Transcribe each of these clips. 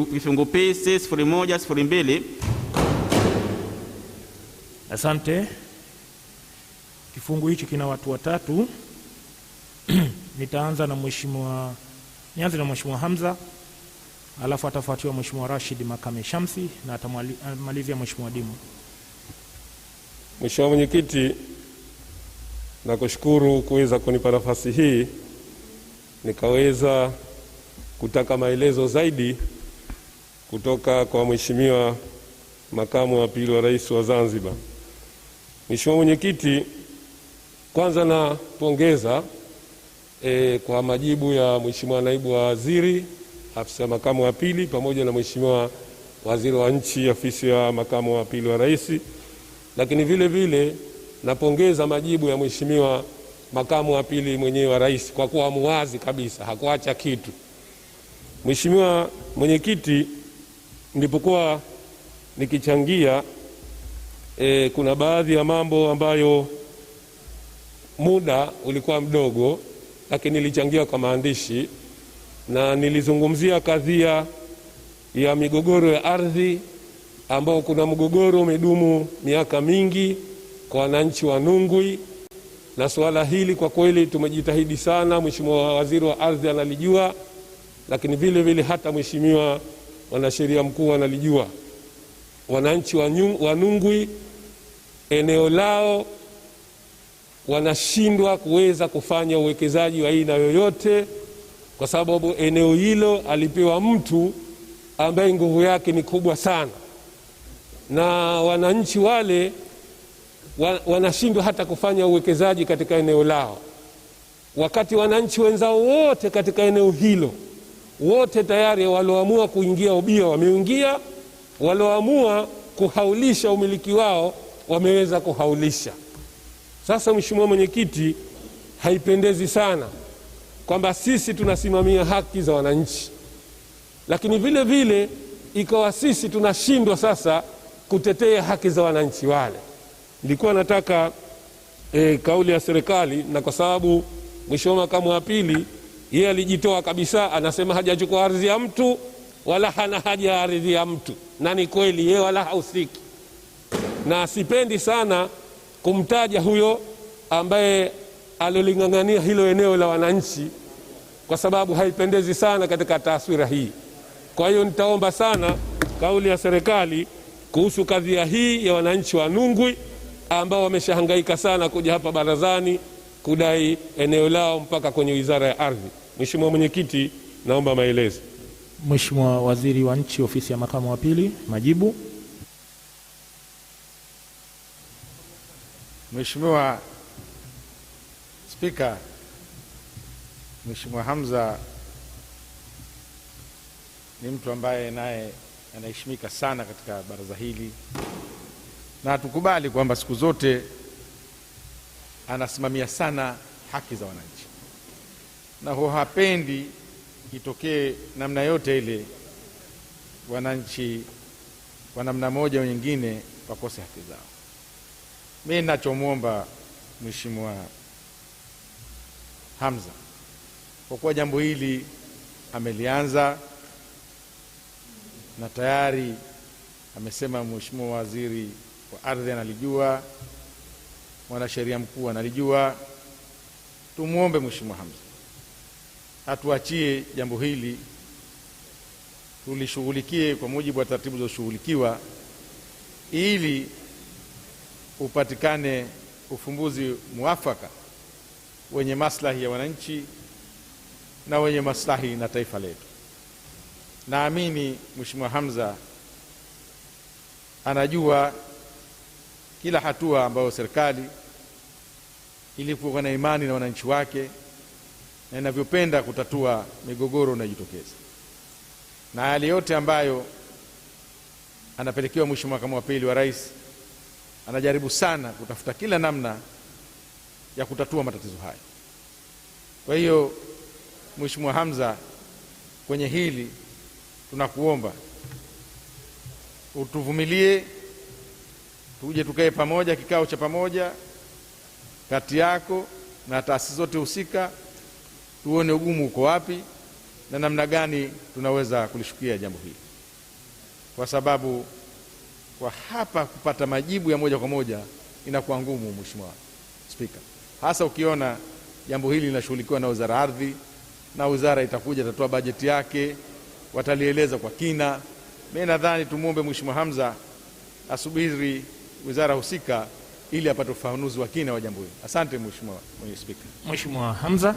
vifungu P C0102. Asante. Kifungu hichi kina watu watatu. Nianze na Mheshimiwa Hamza, alafu atafuatiwa Mheshimiwa Rashid Makame Shamsi na atamalizia Mheshimiwa Dimu. Mheshimiwa Mwenyekiti, nakushukuru kuweza kunipa nafasi hii nikaweza kutaka maelezo zaidi kutoka kwa Mheshimiwa Makamu wa Pili wa Rais wa Zanzibar. Mheshimiwa Mwenyekiti, kwanza napongeza kwa majibu ya Mheshimiwa Naibu wa Waziri, Afisa Makamu wa Pili, pamoja na Mheshimiwa Waziri wa Nchi, Ofisi ya Makamu wa Pili wa Rais. Lakini vile vile napongeza majibu ya Mheshimiwa Makamu wa Pili mwenyewe wa Rais kwa kuwa muwazi kabisa, hakuacha kitu. Mheshimiwa Mwenyekiti, nilipokuwa nikichangia kuna baadhi ya mambo ambayo muda ulikuwa mdogo, lakini nilichangia kwa maandishi, na nilizungumzia kadhia ya migogoro ya ardhi, ambao kuna mgogoro umedumu miaka mingi kwa wananchi wa Nungwi, na swala hili kwa kweli tumejitahidi sana. Mheshimiwa Waziri wa Ardhi analijua, lakini vile vile hata Mheshimiwa Mwanasheria Mkuu analijua. Wananchi wa Nungwi eneo lao wanashindwa kuweza kufanya uwekezaji wa aina yoyote, kwa sababu eneo hilo alipewa mtu ambaye nguvu yake ni kubwa sana, na wananchi wale wanashindwa hata kufanya uwekezaji katika eneo lao, wakati wananchi wenzao wote katika eneo hilo wote tayari walioamua kuingia ubia wameingia, walioamua kuhaulisha umiliki wao wameweza kuhaulisha. Sasa Mheshimiwa Mwenyekiti, haipendezi sana kwamba sisi tunasimamia haki za wananchi, lakini vile vile ikawa sisi tunashindwa sasa kutetea haki za wananchi wale. Nilikuwa nataka kauli ya serikali, na kwa sababu Mheshimiwa Makamu wa Pili yeye alijitoa kabisa, anasema hajachukua ardhi ya mtu wala hana haja ya ardhi ya mtu, na ni kweli yeye wala hausiki, na sipendi sana kumtaja huyo ambaye alilingangania hilo eneo la wananchi, kwa sababu haipendezi sana katika taswira hii. Kwa hiyo nitaomba sana kauli ya serikali kuhusu kadhia hii ya wananchi wa Nungwi ambao wameshahangaika sana kuja hapa barazani kudai eneo lao mpaka kwenye Wizara ya Ardhi. Mheshimiwa Mwenyekiti, naomba maelezo. Mheshimiwa Waziri wa Nchi, Ofisi ya Makamu wa Pili, majibu. Mheshimiwa Spika, Mheshimiwa Hamza ni mtu ambaye naye anaheshimika sana katika baraza hili, na tukubali kwamba siku zote anasimamia sana haki za wananchi, na hapendi itokee namna yote ile wananchi kwa namna moja au nyingine wakose haki zao. Mimi ninachomwomba Mheshimiwa Hamza, kwa kuwa jambo hili amelianza na tayari amesema Mheshimiwa Waziri wa Ardhi analijua, Mwanasheria Mkuu analijua, tumuombe Mheshimiwa Hamza atuachie jambo hili tulishughulikie kwa mujibu wa taratibu za kushughulikiwa, ili upatikane ufumbuzi muafaka wenye maslahi ya wananchi na wenye maslahi na taifa letu. Naamini Mheshimiwa Hamza anajua kila hatua ambayo serikali ilikuwa na imani na wananchi wake na inavyopenda kutatua migogoro inayojitokeza, na yale yote ambayo anapelekewa Mheshimiwa Makamu wa Pili wa Rais anajaribu sana kutafuta kila namna ya kutatua matatizo haya. Kwa hiyo Mheshimiwa Hamza, kwenye hili tunakuomba utuvumilie, tuje tukae pamoja, kikao cha pamoja kati yako na taasisi zote husika, tuone ugumu uko wapi na namna gani tunaweza kulishukia jambo hili, kwa sababu kwa hapa kupata majibu ya moja kwa moja inakuwa ngumu, Mheshimiwa Spika, hasa ukiona jambo hili linashughulikiwa na Wizara ya Ardhi, na wizara itakuja itatoa bajeti yake, watalieleza kwa kina. Mimi nadhani tumuombe Mheshimiwa Hamza asubiri wizara husika ili apate ufafanuzi wa kina wa jambo hili. Asante Mheshimiwa Spika. Mheshimiwa Hamza.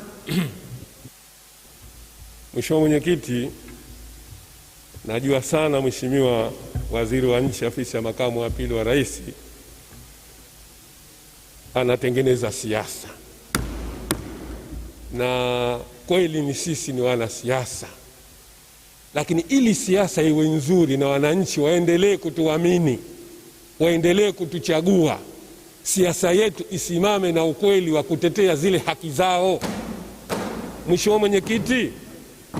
Mheshimiwa Mwenyekiti, najua sana Mheshimiwa Waziri wa Nchi, Ofisi ya Makamu wa Pili wa Rais, anatengeneza siasa, na kweli ni sisi ni wana siasa, lakini ili siasa iwe nzuri na wananchi waendelee kutuamini, waendelee kutuchagua, siasa yetu isimame na ukweli wa kutetea zile haki zao. Mheshimiwa Mwenyekiti,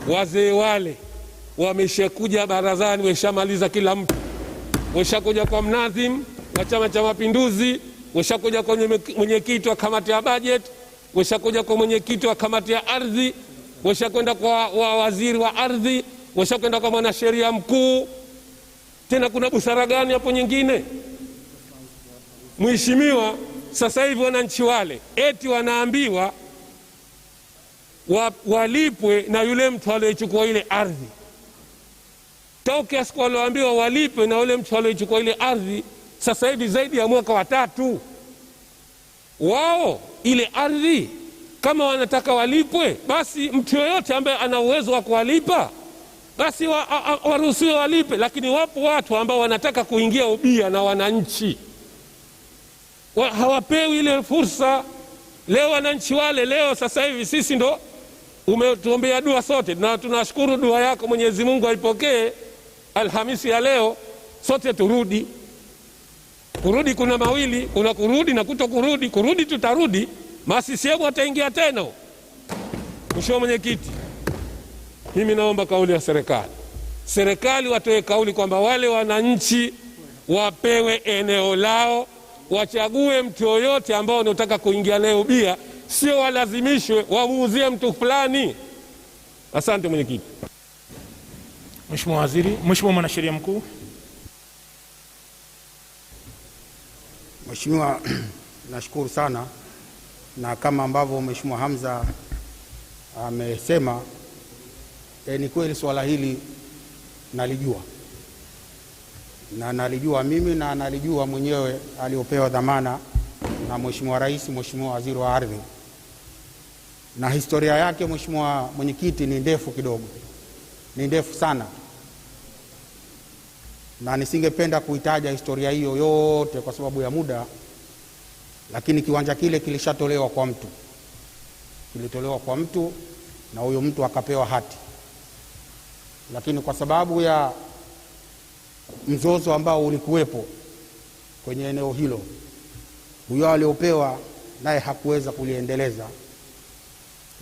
wazee wale wameshakuja barazani, wameshamaliza kila mtu, wameshakuja kwa mnadhim wa Chama cha Mapinduzi, wameshakuja kwa mwenyekiti wa kamati ya bajeti, wameshakuja kwa mwenyekiti wa kamati ya ardhi, wameshakwenda kwa waziri wa ardhi, wameshakwenda kwa mwanasheria mkuu. Tena kuna busara gani hapo nyingine? Mheshimiwa, sasa hivi wananchi wale eti wanaambiwa walipwe na yule mtu aliyechukua ile ardhi. Toka siku walioambiwa walipwe na yule mtu aliyechukua ile ardhi, sasa hivi zaidi ya mwaka wa 3. Wao ile ardhi kama wanataka walipwe, basi mtu yoyote ambaye ana uwezo wa kuwalipa basi waruhusiwe walipe. Lakini wapo watu ambao wanataka kuingia ubia na wananchi, hawapewi ile fursa. Leo wananchi wale, leo sasa hivi sisi ndo umetuombea dua sote, na tunashukuru dua yako, Mwenyezi Mungu aipokee. Alhamisi ya leo sote turudi. Kurudi kuna mawili, kuna kurudi na kutokurudi. Kurudi tutarudi, masisiemu wataingia tena. Mheshimiwa Mwenyekiti, mimi naomba kauli ya serikali watoe kauli kwamba wale wananchi wapewe eneo lao, wachague mtu yoyote ambao wanataka kuingia leo bia, sio walazimishwe wamuuzie mtu fulani. Asante Mwenyekiti. Mheshimiwa Waziri. Mheshimiwa Mwanasheria Mkuu. Mheshimiwa, nashukuru sana, na kama ambavyo Mheshimiwa Hamza amesema, ni kweli swala hili nalijua, na nalijua mimi na nalijua mwenyewe aliopewa dhamana na Mheshimiwa Rais, Mheshimiwa Waziri wa Ardhi. Na historia yake Mheshimiwa Mwenyekiti ni ndefu kidogo, ni ndefu sana, na nisingependa kuitaja historia hiyo yote kwa sababu ya muda, lakini kiwanja kile kilishatolewa kwa mtu, kilitolewa kwa mtu na huyo mtu akapewa hati, lakini kwa sababu ya mzozo ambao ulikuwepo kwenye eneo hilo, huyo aliopewa naye hakuweza kuliendeleza.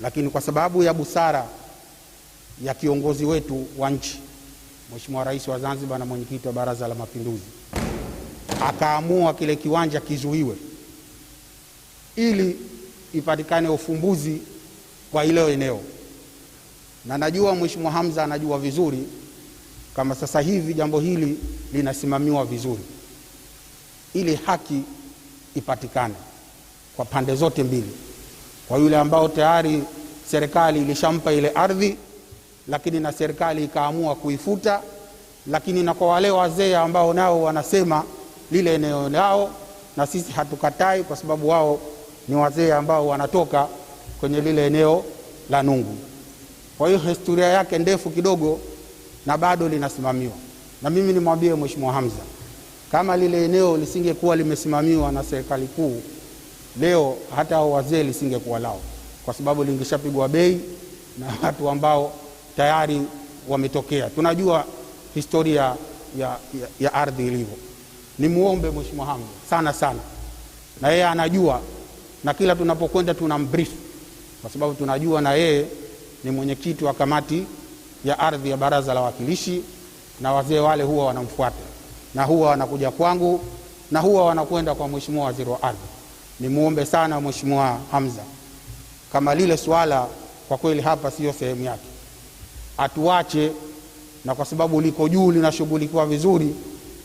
Lakini kwa sababu ya busara ya kiongozi wetu wa nchi, Mheshimiwa Rais wa Zanzibar na mwenyekiti wa Baraza la Mapinduzi, akaamua kile kiwanja kizuiwe ili ipatikane ufumbuzi kwa ile eneo. Na najua Mheshimiwa Hamza anajua vizuri kama sasa hivi jambo hili linasimamiwa vizuri ili haki ipatikane kwa pande zote mbili, kwa yule ambao tayari serikali ilishampa ile ardhi lakini na serikali ikaamua kuifuta, lakini na kwa wale wazee ambao nao wanasema lile eneo lao, na sisi hatukatai kwa sababu wao ni wazee ambao wanatoka kwenye lile eneo la Nungu. Kwa hiyo historia yake ndefu kidogo na bado linasimamiwa. Na mimi nimwambie Mheshimiwa Hamza, kama lile eneo lisingekuwa limesimamiwa na serikali kuu, leo hata wazee lisingekuwa lao, kwa sababu lingeshapigwa bei na watu ambao tayari wametokea. Tunajua historia ya ardhi ilivyo. Nimuombe Mheshimiwa Hamza sana sana, na yeye anajua, na kila tunapokwenda tunambrief, kwa sababu tunajua na yeye ni mwenyekiti wa kamati ya ardhi ya Baraza la Wawakilishi, na wazee wale huwa wanamfuata na huwa wanakuja kwangu na huwa wanakwenda kwa Mheshimiwa Waziri wa Ardhi. Nimuombe sana Mheshimiwa Hamza, kama lile swala kwa kweli hapa sio sehemu yake, atuache, na kwa sababu liko juu linashughulikiwa vizuri,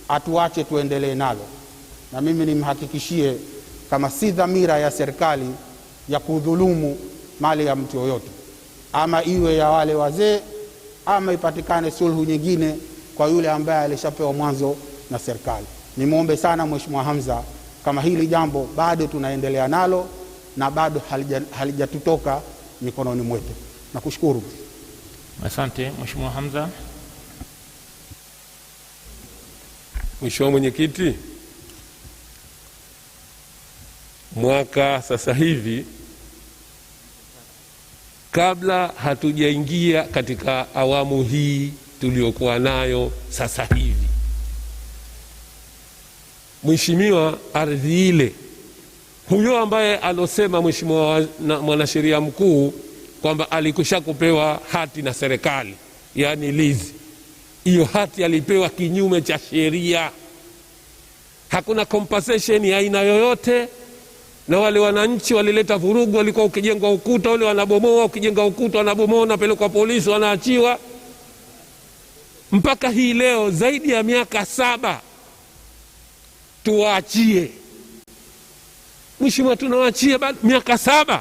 atuache tuendelee nalo. Na mimi nimhakikishie kama si dhamira ya serikali ya kudhulumu mali ya mtu yoyote, ama iwe ya wale wazee, ama ipatikane sulhu nyingine kwa yule ambaye alishapewa mwanzo na serikali. Nimwombe sana Mheshimiwa Hamza, kama hili jambo bado tunaendelea nalo na bado halijatutoka mikononi mwetu. Nakushukuru. Asante Mheshimiwa Hamza. Mheshimiwa Mwenyekiti, mwaka sasa hivi, kabla hatujaingia katika awamu hii tuliokuwa nayo sasa hivi, Mheshimiwa, ardhi ile, huyo ambaye alosema Mheshimiwa mwanasheria mkuu kwamba alikusha kupewa hati na serikali, yani lizi, hiyo hati alipewa kinyume cha sheria. Hakuna compensation ya aina yoyote, na wale wananchi walileta vurugu. Walikuwa ukijenga ukuta wale wanabomoa, ukijenga ukuta wanabomoa, napelekwa polisi, wanaachiwa. Mpaka hii leo zaidi ya miaka 7 tuwaachie. Mheshimiwa, tunawaachia baada miaka 7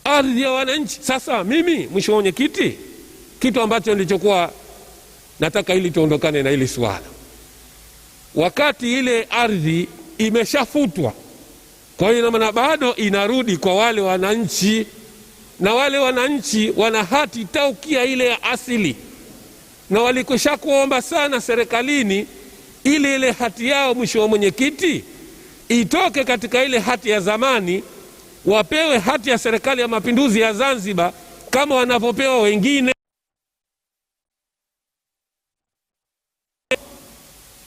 ardhi ya wananchi. Sasa mimi Mheshimiwa Mwenyekiti, kitu ambacho nilichokuwa nataka ili tuondokane na hili swala, wakati ile ardhi imeshafutwa, kwa hiyo maana bado inarudi kwa wale wananchi, na wale wananchi wana hati taukia ile ya asili, na walikusha kuomba sana serikalini ile hati yao Mheshimiwa Mwenyekiti itoke katika ile hati ya zamani, wapewe hati ya Serikali ya Mapinduzi ya Zanzibar kama wanavyopewa wengine.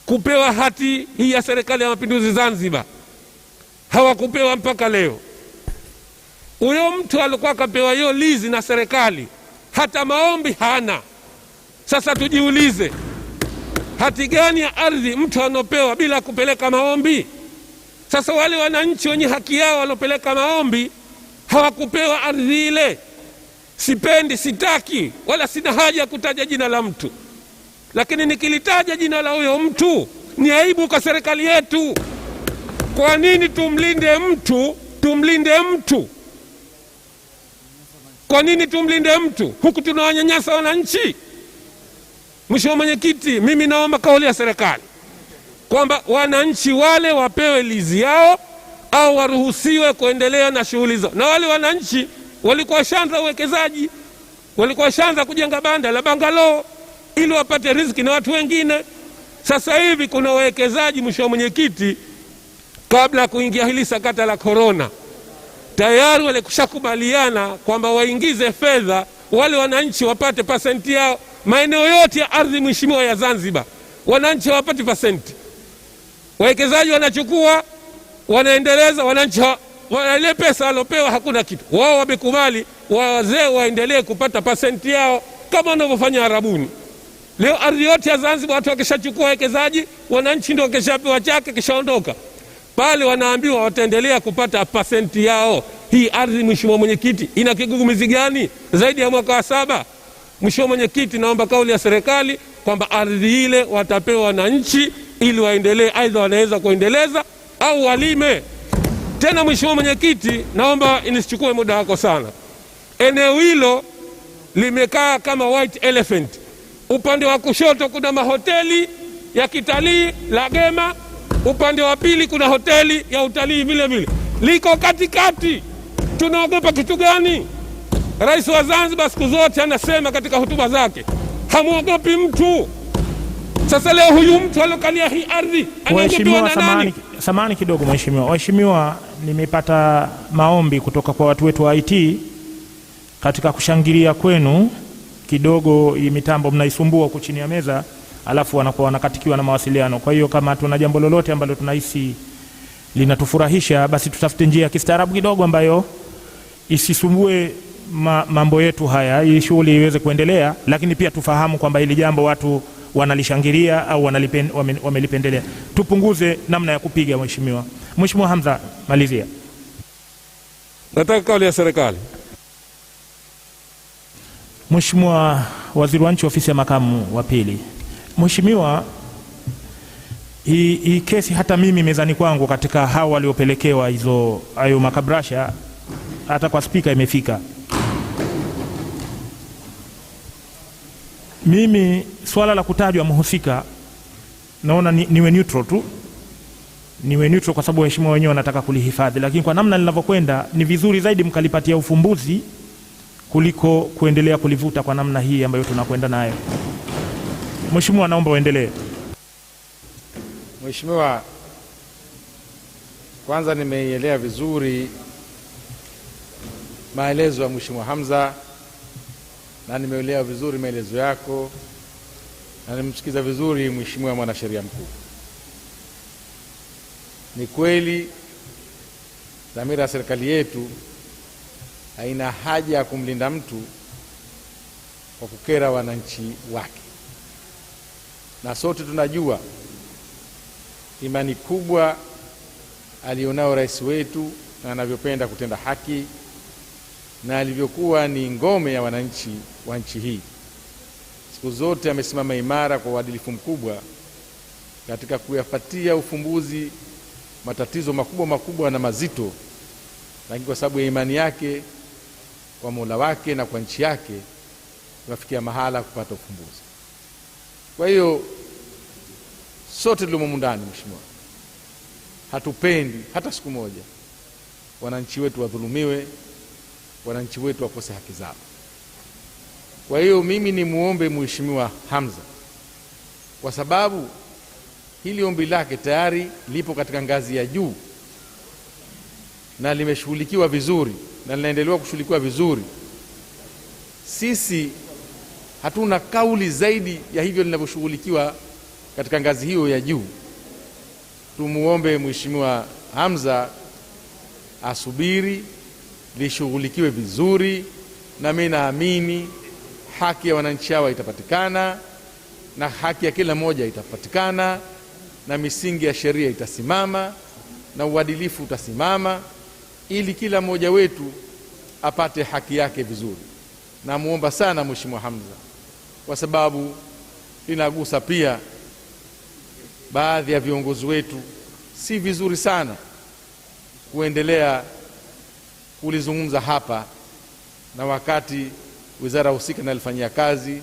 Kupewa hati hii ya Serikali ya Mapinduzi Zanzibar hawakupewa mpaka leo. Huyo mtu alikuwa akapewa hiyo lizi na serikali, hata maombi hana. Sasa tujiulize, hati gani ya ardhi mtu anopewa bila kupeleka maombi? Sasa wale wananchi wenye haki yao walopeleka maombi hawakupewa ardhi ile. Sipendi, sitaki, wala sina haja ya kutaja jina la mtu, lakini nikilitaja jina la huyo mtu ni aibu kwa serikali yetu. Kwa nini tumlinde mtu? Tumlinde mtu. Kwa nini tumlinde mtu huku tunawanyanyasa wananchi? Mheshimiwa Mwenyekiti, mimi naomba kauli ya serikali kwamba wananchi wale wapewe lizi yao au waruhusiwe kuendelea na shughuli zao. Na wale wananchi walikuwa shanza uwekezaji, walikuwa shanza kujenga banda la bangalo ili wapate riziki na watu wengine. Sasa hivi kuna wawekezaji Mheshimiwa Mwenyekiti, kabla ya kuingia hili sakata la corona, tayari walikushakubaliana kwamba waingize fedha wale wananchi wapate pasenti yao. Maeneo yote ya ardhi Mheshimiwa ya Zanzibar wananchi wapate pasenti. Wawekezaji wanachukua, wanaendeleza, wananchi wale pesa walopewa hakuna kitu. Wao wamekubali wazee waendelee kupata pasenti yao kama wanavyofanya Arabuni. Leo ardhi yote ya Zanzibar watu wakishachukua wawekezaji, wananchi ndio wakishapewa chake kishaondoka. Pale wanaambiwa wataendelea kupata pasenti yao. Hii ardhi Mheshimiwa Mwenyekiti ina kigugumizi gani zaidi ya mwaka wa 7? Mheshimiwa Mwenyekiti, naomba kauli ya serikali kwamba ardhi ile watapewa wananchi ili waendelee, aidha wanaweza kuendeleza au walime. Tena Mheshimiwa Mwenyekiti, naomba nisichukue muda wako sana. Eneo hilo limekaa kama white elephant. Upande wa kushoto kuna mahoteli ya kitalii la Gema, upande wa pili kuna hoteli ya utalii vile vile. Liko katikati. Tunaogopa kitu gani? Rais wa Zanzibar siku zote anasema katika hotuba zake hamuogopi mtu. Sasa leo huyu mtu alokalia hii ardhi anaogopiwa na nani? Samahani kidogo Mheshimiwa. Waheshimiwa, nimepata maombi kutoka kwa watu wetu wa IT katika kushangilia kwenu. Kidogo hii mitambo mnaisumbua huko chini ya meza, alafu wanakuwa wanakatikiwa na mawasiliano. Kwa hiyo kama tuna jambo lolote ambalo tunahisi linatufurahisha, basi tutafute njia ya kistaarabu kidogo ambayo isisumbue mambo yetu haya, ili shughuli iweze kuendelea, lakini pia tufahamu kwamba hili jambo watu wanalishangilia au wamelipendelea. Tupunguze namna ya kupiga Mheshimiwa. Mheshimiwa Hamza, malizia. Nataka kauli ya serikali. Mheshimiwa Waziri wa Nchi, Ofisi ya Makamu wa Pili. Mheshimiwa, hii kesi hata mimi mezani kwangu katika hao waliopelekewa hayo makabrasha, hata kwa spika imefika. Mimi swala la kutajwa mhusika naona niwe neutral tu, niwe neutral kwa sababu waheshimiwa wenyewe wanataka kulihifadhi, lakini kwa namna linavyokwenda ni vizuri zaidi mkalipatia ufumbuzi kuliko kuendelea kulivuta kwa namna hii ambayo tunakwenda nayo. Mheshimiwa, naomba uendelee. Mheshimiwa, kwanza nimeielewa vizuri maelezo ya Mheshimiwa Hamza na nimeelewa vizuri maelezo yako na nimemsikiza vizuri Mheshimiwa Mwanasheria Mkuu. Ni kweli dhamira ya serikali yetu haina haja ya kumlinda mtu kwa kukera wananchi wake, na sote tunajua imani kubwa alionao rais wetu na anavyopenda kutenda haki na alivyokuwa ni ngome ya wananchi wa nchi hii. Siku zote amesimama imara kwa uadilifu mkubwa katika kuyapatia ufumbuzi matatizo makubwa na mazito, lakini kwa sababu ya imani yake kwa Mola wake na kwa nchi yake tunafikia mahala kupata ufumbuzi. Kwa hiyo sote tuliomo ndani, Mheshimiwa, hatupendi hata siku moja wananchi wetu wadhulumiwe, wananchi wetu wakose haki zao. Kwa hiyo mimi ni muombe Mheshimiwa Hamza, kwa sababu hili ombi lake tayari lipo katika ngazi ya juu na limeshughulikiwa vizuri na linaendelewa kushughulikiwa vizuri. Sisi hatuna kauli zaidi ya hivyo linavyoshughulikiwa katika ngazi hiyo ya juu. Tumuombe Mheshimiwa Hamza asubiri lishughulikiwe vizuri, na mimi naamini haki ya wananchi hawa itapatikana na haki ya kila mmoja itapatikana na misingi ya sheria itasimama na uadilifu utasimama ili kila mmoja wetu apate haki yake vizuri. Namuomba sana Mheshimiwa Hamza, kwa sababu linagusa pia baadhi ya viongozi wetu. Si vizuri sana kuendelea kulizungumza hapa na wakati wizara husika inalifanyia kazi,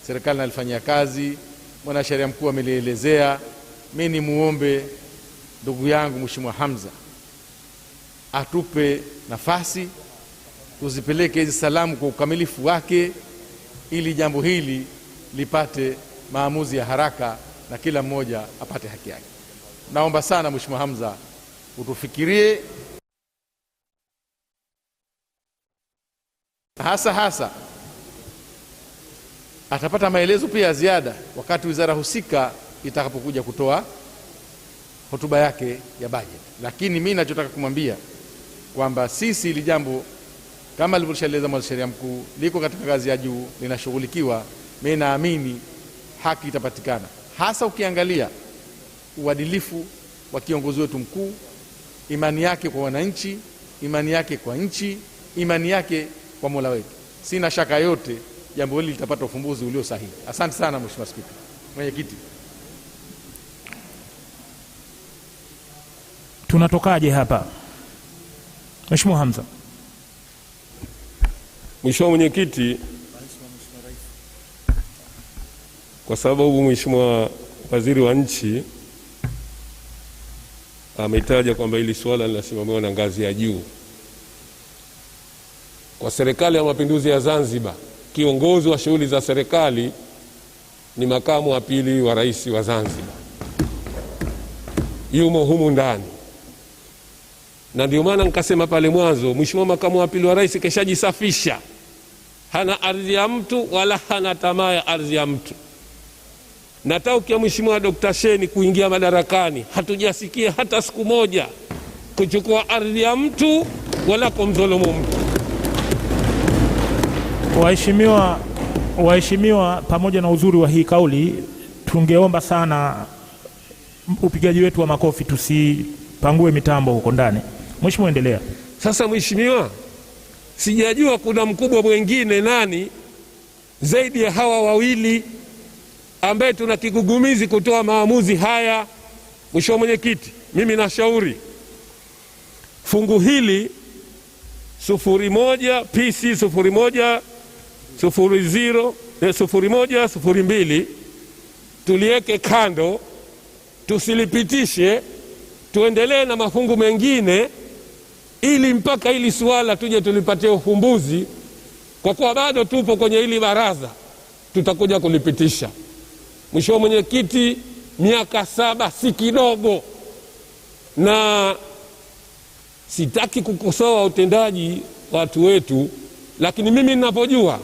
serikali inalifanyia kazi, Mwanasheria Mkuu amelielezea. Mimi ni muombe ndugu yangu Mheshimiwa Hamza atupe nafasi tuzipeleke hizi salamu kwa ukamilifu wake ili jambo hili lipate maamuzi ya haraka na kila mmoja apate haki yake. Naomba sana Mheshimiwa Hamza utufikirie, hasa atapata maelezo pia ya ziada wakati wizara husika itakapokuja kutoa hotuba yake ya budget. Lakini mimi ninachotaka kumwambia kwamba sisi ili jambo kama alivyoshaeleza Mwanasheria Mkuu liko katika ngazi ya juu, linashughulikiwa. Mimi naamini haki itapatikana, hasa ukiangalia uadilifu wa kiongozi wetu mkuu, imani yake kwa wananchi, imani yake kwa nchi, imani yake kwa Mola wetu. Sina shaka yote jambo hili litapata ufumbuzi ulio sahihi. Asante sana Mheshimiwa Spika. Mwenyekiti, tunatokaje hapa? Mheshimiwa Hamza. Mheshimiwa Mwenyekiti, kwa sababu Mheshimiwa Waziri wa Nchi ametaja kwamba hili swala linasimamiwa na ngazi ya juu, kwa Serikali ya Mapinduzi ya Zanzibar kiongozi wa shughuli za serikali ni makamu wa pili wa rais wa Zanzibar, yumo humu ndani. Na ndio maana nikasema pale mwanzo, Mheshimiwa makamu wa pili wa rais keshajisafisha, hana ardhi ya mtu wala hana tamaa ya ardhi ya mtu. Na taukia Mheshimiwa Dr. Sheni kuingia madarakani hatujasikia hata siku moja kuchukua ardhi ya mtu wala kumdhulumu mtu. Waheshimiwa, pamoja na uzuri wa hii kauli, tungeomba sana upigaji wetu wa makofi tusipangue mitambo huko ndani. Mheshimiwa, endelea. Sasa Mheshimiwa, sijajua kuna mkubwa mwingine nani zaidi ya hawa wawili ambaye tuna kigugumizi kutoa maamuzi haya. Mheshimiwa Mwenyekiti, mimi nashauri fungu hili 01 PC 0102 tuliweke kando, tusilipitishe, tuendelee na mafungu mengine ili mpaka hili suala tuje tulipatie ufumbuzi. Kwa kuwa bado tupo kwenye hili baraza, tutakuja kulipitisha. Mheshimiwa Mwenyekiti, miaka 7 si kidogo, na sitaki kukosoa utendaji watu wetu, lakini mimi ninapojua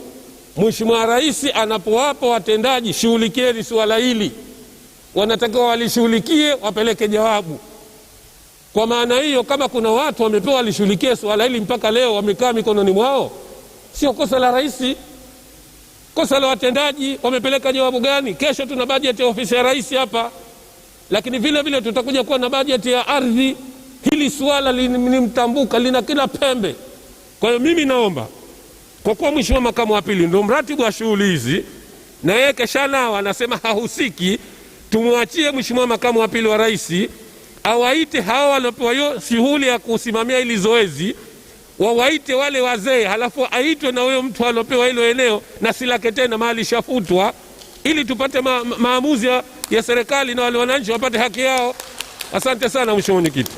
Mheshimiwa Rais anapowapa watendaji, shughulikieni suala hili, wanatakiwa walishughulikie, wapeleke jawabu. Kwa maana hiyo, kama kuna watu wamepewa walishughulikie suala hili mpaka leo wamekaa mikononi mwao, sio kosa la rais, kosa la watendaji. Wamepeleka jawabu gani? Kesho tuna bajeti ya ofisi ya rais hapa, lakini vile vile tutakuja kuwa na bajeti ya ardhi. Hili suala linimtambuka, lina kila pembe. Kwa hiyo mimi naomba, kwa kuwa Mheshimiwa Makamu wa Pili ndio mratibu wa shughuli hizi na yeye kesha nao anasema hahusiki, tumwachie Mheshimiwa Makamu wa Pili wa Rais awaite hawa waliopewa hiyo shughuli ya kusimamia hili zoezi, wawaite wale wazee, halafu aitwe na huyo mtu aliopewa hilo eneo na silake tena mahali shafutwa, ili tupate maamuzi ya serikali na wale wananchi wapate haki yao. Asante sana Mheshimiwa Mwenyekiti.